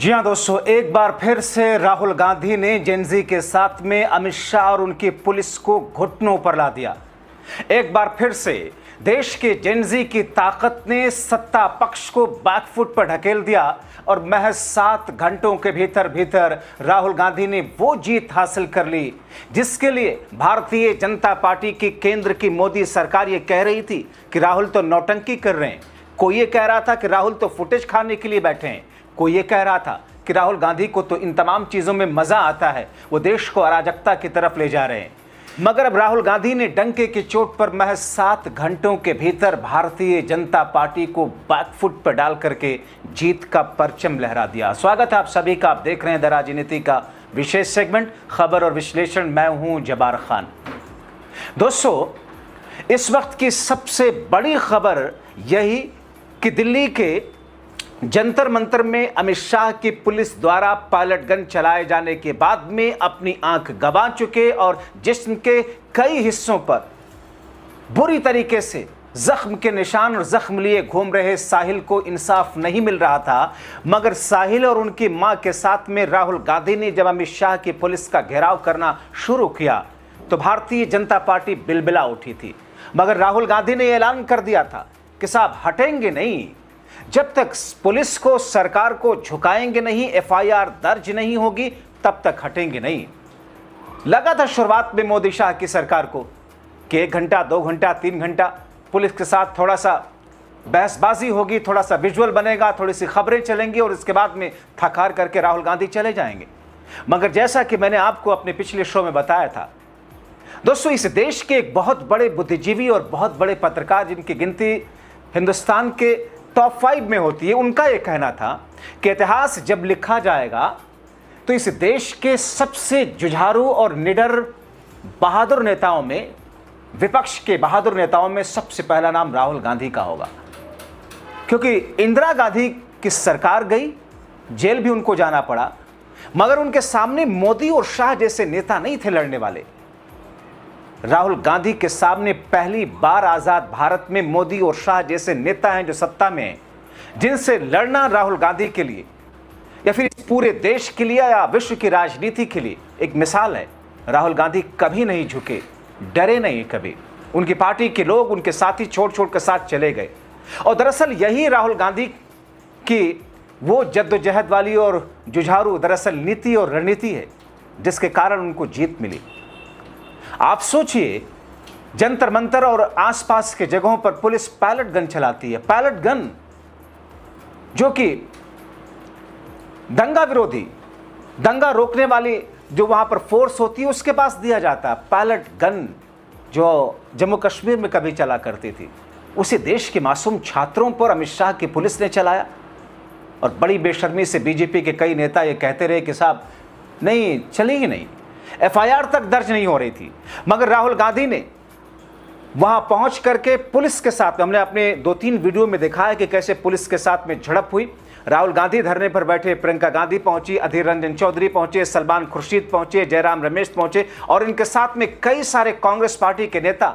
जी हाँ दोस्तों, एक बार फिर से राहुल गांधी ने जेनजी के साथ में अमित शाह और उनकी पुलिस को घुटनों पर ला दिया। एक बार फिर से देश के जेनजी की ताकत ने सत्ता पक्ष को बैकफुट पर ढकेल दिया और महज 7 घंटों के भीतर भीतर राहुल गांधी ने वो जीत हासिल कर ली जिसके लिए भारतीय जनता पार्टी की केंद्र की मोदी सरकार ये कह रही थी कि राहुल तो नौटंकी कर रहे हैं। कोई ये कह रहा था कि राहुल तो फुटेज खाने के लिए बैठे हैं। कोई ये कह रहा था कि राहुल गांधी को तो इन तमाम चीज़ों में मज़ा आता है, वो देश को अराजकता की तरफ ले जा रहे हैं। मगर अब राहुल गांधी ने डंके की चोट पर महज 7 घंटों के भीतर भारतीय जनता पार्टी को बैकफुट पर डाल करके जीत का परचम लहरा दिया। स्वागत है आप सभी का। आप देख रहे हैं द राजनीति का विशेष सेगमेंट खबर और विश्लेषण। मैं हूं जबार खान। दोस्तों, इस वक्त की सबसे बड़ी खबर यही कि दिल्ली के जंतर मंतर में अमित शाह की पुलिस द्वारा पायलट गन चलाए जाने के बाद में अपनी आंख गंवा चुके और जिस्म के कई हिस्सों पर बुरी तरीके से जख्म के निशान और जख्म लिए घूम रहे साहिल को इंसाफ नहीं मिल रहा था। मगर साहिल और उनकी मां के साथ में राहुल गांधी ने जब अमित शाह की पुलिस का घेराव करना शुरू किया तो भारतीय जनता पार्टी बिलबिला उठी थी। मगर राहुल गांधी ने ऐलान कर दिया था कि साहब हटेंगे नहीं, जब तक पुलिस को सरकार को झुकाएंगे नहीं, एफआईआर दर्ज नहीं होगी तब तक हटेंगे नहीं। लगा था शुरुआत में मोदी शाह की सरकार को कि 1 घंटा 2 घंटा 3 घंटा पुलिस के साथ थोड़ा सा बहसबाजी होगी, थोड़ा सा विजुअल बनेगा, थोड़ी सी खबरें चलेंगी और इसके बाद में थकार करके राहुल गांधी चले जाएंगे। मगर जैसा कि मैंने आपको अपने पिछले शो में बताया था दोस्तों, इस देश के एक बहुत बड़े बुद्धिजीवी और बहुत बड़े पत्रकार जिनकी गिनती हिंदुस्तान के टॉप 5 में होती है, उनका यह कहना था कि इतिहास जब लिखा जाएगा तो इस देश के सबसे जुझारू और निडर बहादुर नेताओं में, विपक्ष के बहादुर नेताओं में सबसे पहला नाम राहुल गांधी का होगा। क्योंकि इंदिरा गांधी की सरकार गई, जेल भी उनको जाना पड़ा, मगर उनके सामने मोदी और शाह जैसे नेता नहीं थे लड़ने वाले। राहुल गांधी के सामने पहली बार आजाद भारत में मोदी और शाह जैसे नेता हैं जो सत्ता में हैं, जिनसे लड़ना राहुल गांधी के लिए या फिर पूरे देश के लिए या विश्व की राजनीति के लिए एक मिसाल है। राहुल गांधी कभी नहीं झुके, डरे नहीं कभी। उनकी पार्टी के लोग उनके साथी छोड़ छोड़ के साथ चले गए और दरअसल यही राहुल गांधी की वो जद्दोजहद वाली और जुझारू दरअसल नीति और रणनीति है जिसके कारण उनको जीत मिली। आप सोचिए, जंतर मंतर और आसपास के जगहों पर पुलिस पायलट गन चलाती है। पायलट गन जो कि दंगा विरोधी, दंगा रोकने वाली जो वहां पर फोर्स होती है उसके पास दिया जाता है। पायलट गन जो जम्मू कश्मीर में कभी चला करती थी, उसी देश के मासूम छात्रों पर अमित शाह की पुलिस ने चलाया। और बड़ी बेशर्मी से बीजेपी के कई नेता ये कहते रहे कि साहब नहीं चलेगी, नहीं, एफआईआर तक दर्ज नहीं हो रही थी। मगर राहुल गांधी ने वहां पहुंच करके पुलिस के साथ, हमने अपने 2-3 वीडियो में देखा है कि कैसे पुलिस के साथ में झड़प हुई। राहुल गांधी धरने पर बैठे, प्रियंका गांधी पहुंची, अधीर रंजन चौधरी पहुंचे, सलमान खुर्शीद पहुंचे, जयराम रमेश पहुंचे और इनके साथ में कई सारे कांग्रेस पार्टी के नेता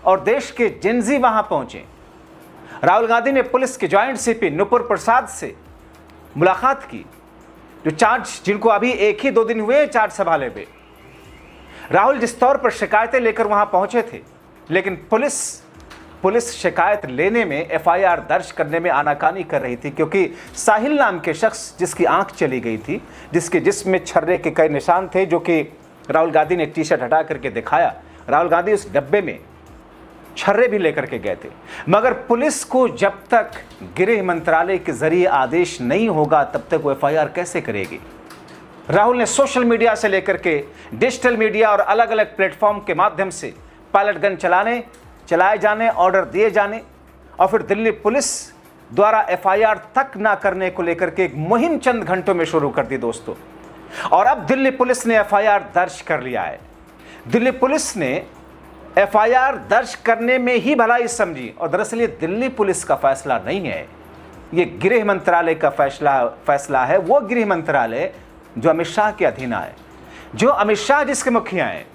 और देश के जेनजी वहां पहुंचे। राहुल गांधी ने पुलिस के ज्वाइंट सीपी नुपुर प्रसाद से मुलाकात की, जो चार्ज जिनको अभी 1 ही 2 दिन हुए चार्ज संभाले हुए। राहुल जिस तौर पर शिकायतें लेकर वहां पहुंचे थे, लेकिन पुलिस शिकायत लेने में, एफआईआर दर्ज करने में आनाकानी कर रही थी। क्योंकि साहिल नाम के शख्स जिसकी आंख चली गई थी, जिसके जिस्म में छर्रे के कई निशान थे, जो कि राहुल गांधी ने टी शर्ट हटा करके दिखाया। राहुल गांधी उस डब्बे में छर्रे भी लेकर के गए थे। मगर पुलिस को जब तक गृह मंत्रालय के जरिए आदेश नहीं होगा तब तक वो एफआईआर कैसे करेगी। राहुल ने सोशल मीडिया से लेकर के डिजिटल मीडिया और अलग अलग प्लेटफॉर्म के माध्यम से पायलट गन चलाए जाने, ऑर्डर दिए जाने और फिर दिल्ली पुलिस द्वारा एफआईआर तक ना करने को लेकर के एक मुहिम चंद घंटों में शुरू कर दी दोस्तों। और अब दिल्ली पुलिस ने एफआईआर दर्ज कर लिया है। दिल्ली पुलिस ने एफआईआर दर्ज करने में ही भलाई समझी और दरअसल ये दिल्ली पुलिस का फैसला नहीं है, ये गृह मंत्रालय का फैसला है। वो गृह मंत्रालय जो अमित शाह के अधीन है, जो अमित शाह जिसके मुखिया हैं।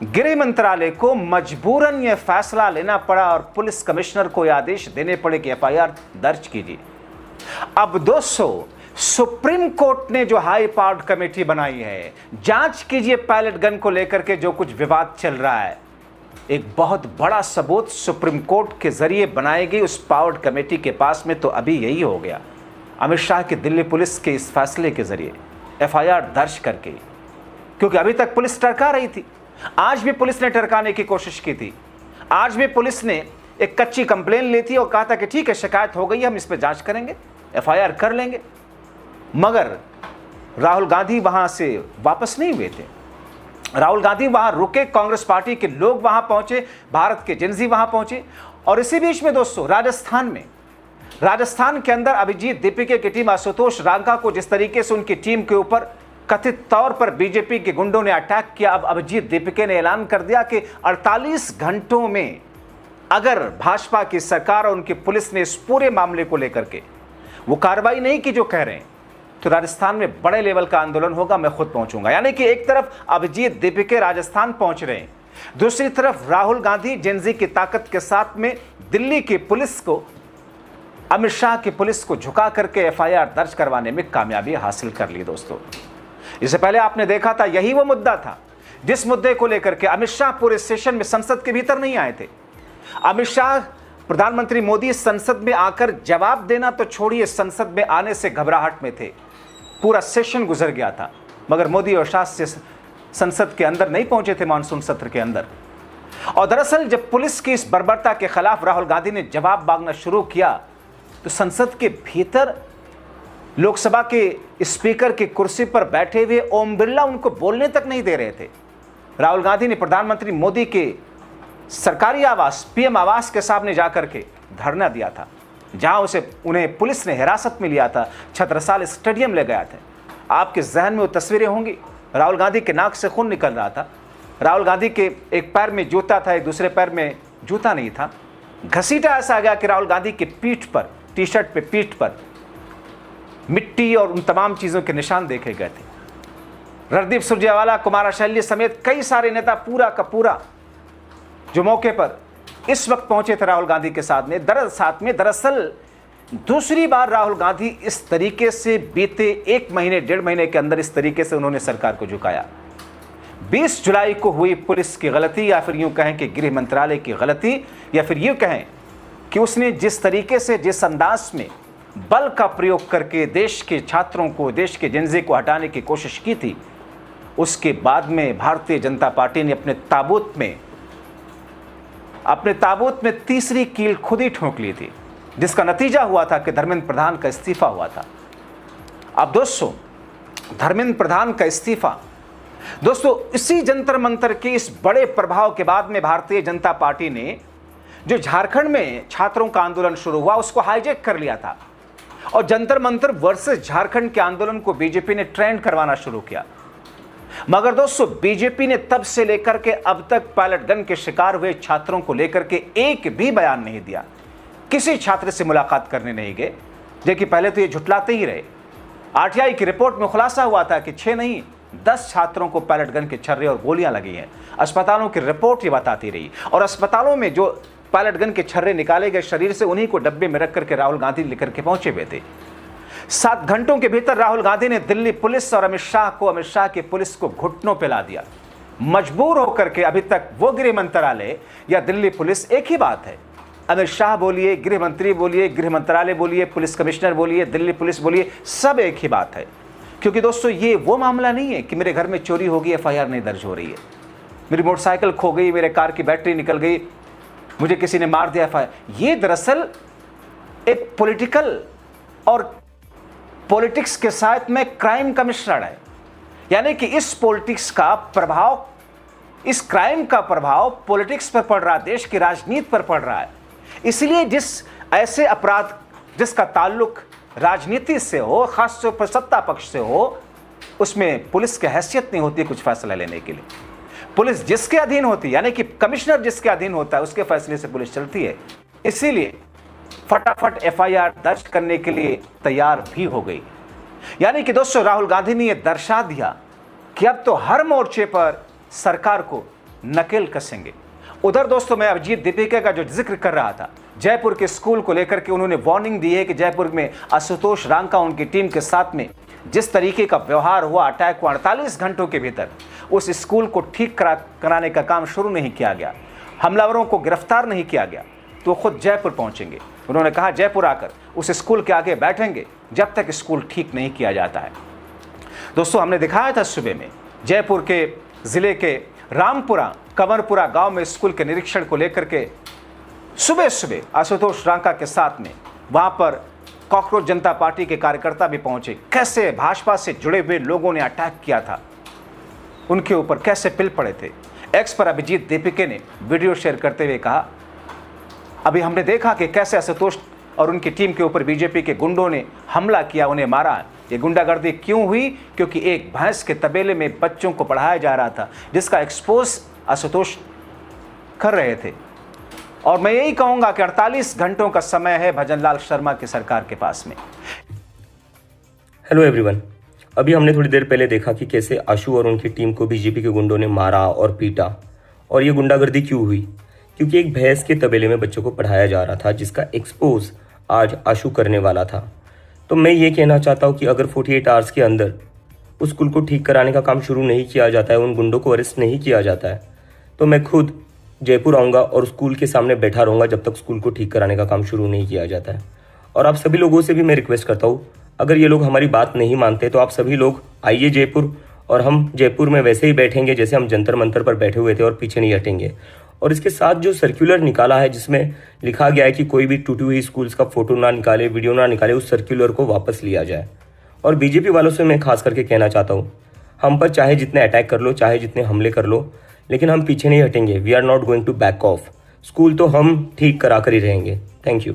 गृह मंत्रालय को मजबूरन यह फैसला लेना पड़ा और पुलिस कमिश्नर को यह आदेश देने पड़े कि एफआईआर दर्ज कीजिए। अब दोस्तों, सुप्रीम कोर्ट ने जो हाई पावर्ड कमेटी बनाई है, जांच कीजिए पैलेट गन को लेकर के जो कुछ विवाद चल रहा है, एक बहुत बड़ा सबूत सुप्रीम कोर्ट के जरिए बनाई गई उस पावर्ड कमेटी के पास में तो अभी यही हो गया। अमित शाह की दिल्ली पुलिस के इस फैसले के जरिए एफआईआर दर्ज करके, क्योंकि अभी तक पुलिस टरका रही थी, आज भी पुलिस ने टरकाने की कोशिश की थी। आज भी पुलिस ने एक कच्ची कंप्लेन ली थी और कहा था कि ठीक है, शिकायत हो गई, हम इस पर जांच करेंगे, एफआईआर कर लेंगे। मगर राहुल गांधी वहां से वापस नहीं हुए थे। राहुल गांधी वहां रुके, कांग्रेस पार्टी के लोग वहां पहुंचे, भारत के जेनजी वहां पहुंचे। और इसी बीच में दोस्तों राजस्थान के अंदर अभिजीत दीपिके की टीम आशुतोष रांका को जिस तरीके से उनकी टीम के ऊपर कथित तौर पर बीजेपी के गुंडों ने अटैक किया, अब अभिजीत दीपिके ने ऐलान कर दिया कि 48 घंटों में अगर भाजपा की सरकार और उनकी पुलिस ने इस पूरे मामले को लेकर के वो कार्रवाई नहीं की जो कह रहे हैं, तो राजस्थान में बड़े लेवल का आंदोलन होगा, मैं खुद पहुंचूंगा। यानी कि एक तरफ अभिजीत दीपिके राजस्थान पहुंच रहे हैं, दूसरी तरफ राहुल गांधी जेनजी की ताकत के साथ में दिल्ली की पुलिस को, अमित शाह की पुलिस को झुका करके एफआईआर दर्ज करवाने में कामयाबी हासिल कर ली। दोस्तों, इससे पहले आपने देखा था, यही वो मुद्दा था जिस मुद्दे को लेकर के अमित शाह पूरे सेशन में संसद के भीतर नहीं आए थे। अमित शाह, प्रधानमंत्री मोदी संसद में आकर जवाब देना तो छोड़िए, संसद में आने से घबराहट में थे। पूरा सेशन गुजर गया था, मगर मोदी और शाह से संसद के अंदर नहीं पहुंचे थे, मानसून सत्र के अंदर। और दरअसल जब पुलिस की इस बर्बरता के खिलाफ राहुल गांधी ने जवाब मांगना शुरू किया, तो संसद के भीतर लोकसभा के स्पीकर की कुर्सी पर बैठे हुए ओम बिरला उनको बोलने तक नहीं दे रहे थे। राहुल गांधी ने प्रधानमंत्री मोदी के सरकारी आवास पीएम आवास के सामने जाकर के धरना दिया था, जहां उन्हें पुलिस ने हिरासत में लिया था, छत्रसाल स्टेडियम ले गया था। आपके जहन में वो तस्वीरें होंगी, राहुल गांधी के नाक से खून निकल रहा था, राहुल गांधी के एक पैर में जूता था, एक दूसरे पैर में जूता नहीं था। घसीटा ऐसा आ गया कि राहुल गांधी की पीठ पर, टी शर्ट पे पीठ पर मिट्टी और उन तमाम चीज़ों के निशान देखे गए थे। रणदीप सुरजेवाला, कुमाराशैली समेत कई सारे नेता पूरा का पूरा जो मौके पर इस वक्त पहुंचे थे राहुल गांधी के साथ में दरअसल दूसरी बार राहुल गांधी इस तरीके से बीते 1 महीने 1.5 महीने के अंदर इस तरीके से उन्होंने सरकार को झुकाया। 20 जुलाई को हुई पुलिस की गलती, या फिर यूं कहें कि गृह मंत्रालय की गलती, या फिर यूं कहें कि उसने जिस तरीके से, जिस अंदाज में बल का प्रयोग करके देश के छात्रों को, देश के जेनजी को हटाने की कोशिश की थी, उसके बाद में भारतीय जनता पार्टी ने अपने ताबूत में तीसरी कील खुद ही ठोंक ली थी, जिसका नतीजा हुआ था कि धर्मेंद्र प्रधान का इस्तीफा हुआ था। अब दोस्तों, धर्मेंद्र प्रधान का इस्तीफा, दोस्तों इसी जंतर मंतर के इस बड़े प्रभाव के बाद में भारतीय जनता पार्टी ने जो झारखंड में छात्रों का आंदोलन शुरू हुआ उसको हाईजैक कर लिया था, और जंतर मंतर वर्सेस झारखंड के आंदोलन को बीजेपी ने ट्रेंड करवाना शुरू किया। मगर दोस्तों, बीजेपी ने तब से लेकर के अब तक पैलेट गन के शिकार हुए छात्रों को लेकर के एक भी बयान नहीं दिया, किसी छात्र से मुलाकात करने नहीं गए, जबकि पहले तो ये झुटलाते ही रहे। आरटीआई की रिपोर्ट में खुलासा हुआ था कि 6 नहीं 10 छात्रों को पैलेट गन के छर्रे और गोलियां लगी हैं। अस्पतालों की रिपोर्ट ये बताती रही, और अस्पतालों में जो पैलेट गन के छर्रे निकाले गए शरीर से, उन्हीं को डब्बे में रख करके राहुल गांधी लेकर के पहुंचे हुए थे। 7 घंटों के भीतर राहुल गांधी ने दिल्ली पुलिस और अमित शाह की पुलिस को घुटनों पे ला दिया। मजबूर होकर के, अभी तक वो गृह मंत्रालय या दिल्ली पुलिस एक ही बात है। अमित शाह बोलिए, गृह मंत्री बोलिए, गृह मंत्रालय बोलिए, पुलिस कमिश्नर बोलिए, दिल्ली पुलिस बोलिए, सब एक ही बात है। क्योंकि दोस्तों, ये वो मामला नहीं है कि मेरे घर में चोरी होगी, एफआईआर नहीं दर्ज हो रही है, मेरी मोटरसाइकिल खो गई, मेरे कार की बैटरी निकल गई, मुझे किसी ने मार दिया, एफआईआर। ये दरअसल एक पॉलिटिकल और पॉलिटिक्स के साथ में क्राइम का मिश्रण है। यानी कि इस पॉलिटिक्स का प्रभाव, इस क्राइम का प्रभाव पॉलिटिक्स पर पड़ रहा है, देश की राजनीति पर पड़ रहा है। इसलिए जिस ऐसे अपराध जिसका ताल्लुक राजनीति से हो, खासतौर पर सत्ता पक्ष से हो, उसमें पुलिस की हैसियत नहीं होती कुछ फैसला लेने के लिए। पुलिस जिसके अधीन होती है, यानी कि कमिश्नर जिसके अधीन होता है, उसके फैसले से पुलिस चलती है। इसीलिए फटाफट एफआईआर दर्ज करने के लिए तैयार भी हो गई। यानी कि दोस्तों, राहुल गांधी ने यह दर्शा दिया कि अब तो हर मोर्चे पर सरकार को नकेल कसेंगे। उधर दोस्तों, मैं अभिजीत दीपिके का जो जिक्र कर रहा था, जयपुर के स्कूल को लेकर के उन्होंने वार्निंग दी है कि जयपुर में आशुतोष रांका उनकी टीम के साथ में जिस तरीके का व्यवहार हुआ, अटैक हुआ, 48 घंटों के भीतर उस स्कूल को ठीक कराने का काम शुरू नहीं किया गया, हमलावरों को गिरफ्तार नहीं किया गया, तो खुद जयपुर पहुंचेंगे। उन्होंने कहा जयपुर आकर उस स्कूल के आगे बैठेंगे जब तक स्कूल ठीक नहीं किया जाता है। दोस्तों, हमने दिखाया था सुबह में जयपुर के जिले के रामपुरा कंवरपुरा गांव में स्कूल के निरीक्षण को लेकर के सुबह सुबह आशुतोष रांका के साथ में वहां पर कॉकरोच जनता पार्टी के कार्यकर्ता भी पहुंचे। कैसे भाजपा से जुड़े हुए लोगों ने अटैक किया था, उनके ऊपर कैसे पिल पड़े थे। एक्स पर अभिजीत दीपिके ने वीडियो शेयर करते हुए कहा, अभी हमने देखा कि कैसे आशुतोष और उनकी टीम के ऊपर बीजेपी के गुंडों ने हमला किया, उन्हें मारा। ये गुंडागर्दी क्यों हुई? क्योंकि एक भैंस के तबेले में बच्चों को पढ़ाया जा रहा था, जिसका एक्सपोज आशुतोष कर रहे थे। और मैं यही कहूंगा कि 48 घंटों का समय है भजनलाल शर्मा की सरकार के पास में। हेलो एवरीवन, अभी हमने थोड़ी देर पहले देखा कि कैसे आशु और उनकी टीम को बीजेपी के गुंडों ने मारा और पीटा। और ये गुंडागर्दी क्यों हुई? क्योंकि एक भैंस के तबेले में बच्चों को पढ़ाया जा रहा था, जिसका एक्सपोज आज आशु करने वाला था। तो मैं ये कहना चाहता हूँ कि अगर 48 आवर्स के अंदर उस स्कूल को ठीक कराने का काम शुरू नहीं किया जाता है, उन गुंडों को अरेस्ट नहीं किया जाता है, तो मैं खुद जयपुर आऊँगा और स्कूल के सामने बैठा रहूँगा जब तक स्कूल को ठीक कराने का काम शुरू नहीं किया जाता है। और आप सभी लोगों से भी मैं रिक्वेस्ट करता हूँ, अगर ये लोग हमारी बात नहीं मानते तो आप सभी लोग आइए जयपुर, और हम जयपुर में वैसे ही बैठेंगे जैसे हम जंतर मंतर पर बैठे हुए थे और पीछे नहीं हटेंगे। और इसके साथ जो सर्कुलर निकाला है जिसमें लिखा गया है कि कोई भी टूटी हुई स्कूल्स का फोटो ना निकाले, वीडियो ना निकाले, उस सर्कुलर को वापस लिया जाए। और बीजेपी वालों से मैं खास करके कहना चाहता हूँ, हम पर चाहे जितने अटैक कर लो, चाहे जितने हमले कर लो, लेकिन हम पीछे नहीं हटेंगे। We are not going to back off. School तो हम ठीक करा कर ही रहेंगे। Thank you.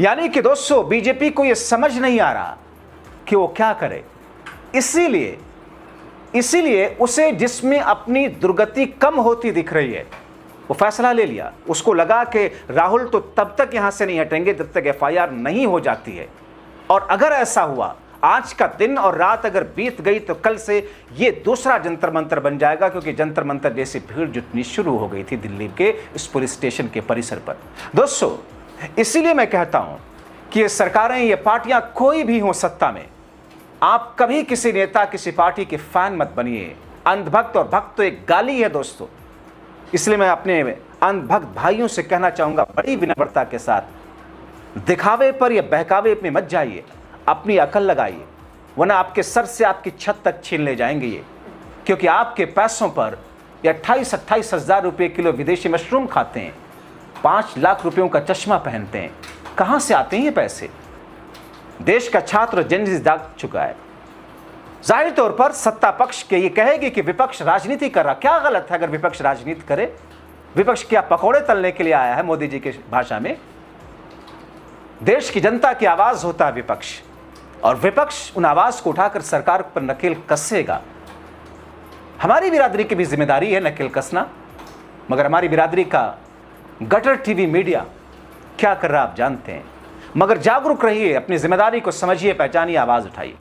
यानी कि दोस्तों, बीजेपी को यह समझ नहीं आ रहा कि वो क्या करे, इसीलिए उसे जिसमें अपनी दुर्गति कम होती दिख रही है वो फैसला ले लिया। उसको लगा कि राहुल तो तब तक यहां से नहीं हटेंगे जब तक एफआईआर नहीं हो जाती है। और अगर ऐसा हुआ, आज का दिन और रात अगर बीत गई, तो कल से ये दूसरा जंतर मंतर बन जाएगा, क्योंकि जंतर मंतर जैसी भीड़ जुटनी शुरू हो गई थी दिल्ली के इस पुलिस स्टेशन के परिसर पर। दोस्तों, इसीलिए मैं कहता हूं कि ये सरकारें, ये पार्टियां कोई भी हो सत्ता में, आप कभी किसी नेता, किसी पार्टी के फैन मत बनिए। अंधभक्त और भक्त तो एक गाली है दोस्तों। इसलिए मैं अपने अंधभक्त भाइयों से कहना चाहूंगा, बड़ी विनम्रता के साथ, दिखावे पर या बहकावे में मत जाइए, अपनी अकल लगाइए, वरना आपके सर से आपकी छत तक छीन ले जाएंगे ये। क्योंकि आपके पैसों पर 28-28 हज़ार रुपये किलो विदेशी मशरूम खाते हैं, 5 लाख रुपयों का चश्मा पहनते हैं। कहां से आते हैं ये पैसे? देश का छात्र जेनजी दाग चुका है। जाहिर तौर पर सत्ता पक्ष के ये कहेगी कि विपक्ष राजनीति कर रहा। क्या गलत है अगर विपक्ष राजनीति करे? विपक्ष क्या पकौड़े तलने के लिए आया है? मोदी जी की भाषा में देश की जनता की आवाज होता है विपक्ष, और विपक्ष उन आवाज को उठाकर सरकार पर नकेल कसेगा। हमारी बिरादरी की भी जिम्मेदारी है नकेल कसना, मगर हमारी बिरादरी का गटर टीवी मीडिया क्या कर रहा आप जानते हैं। मगर जागरूक रहिए, अपनी जिम्मेदारी को समझिए, पहचानिए, आवाज उठाइए।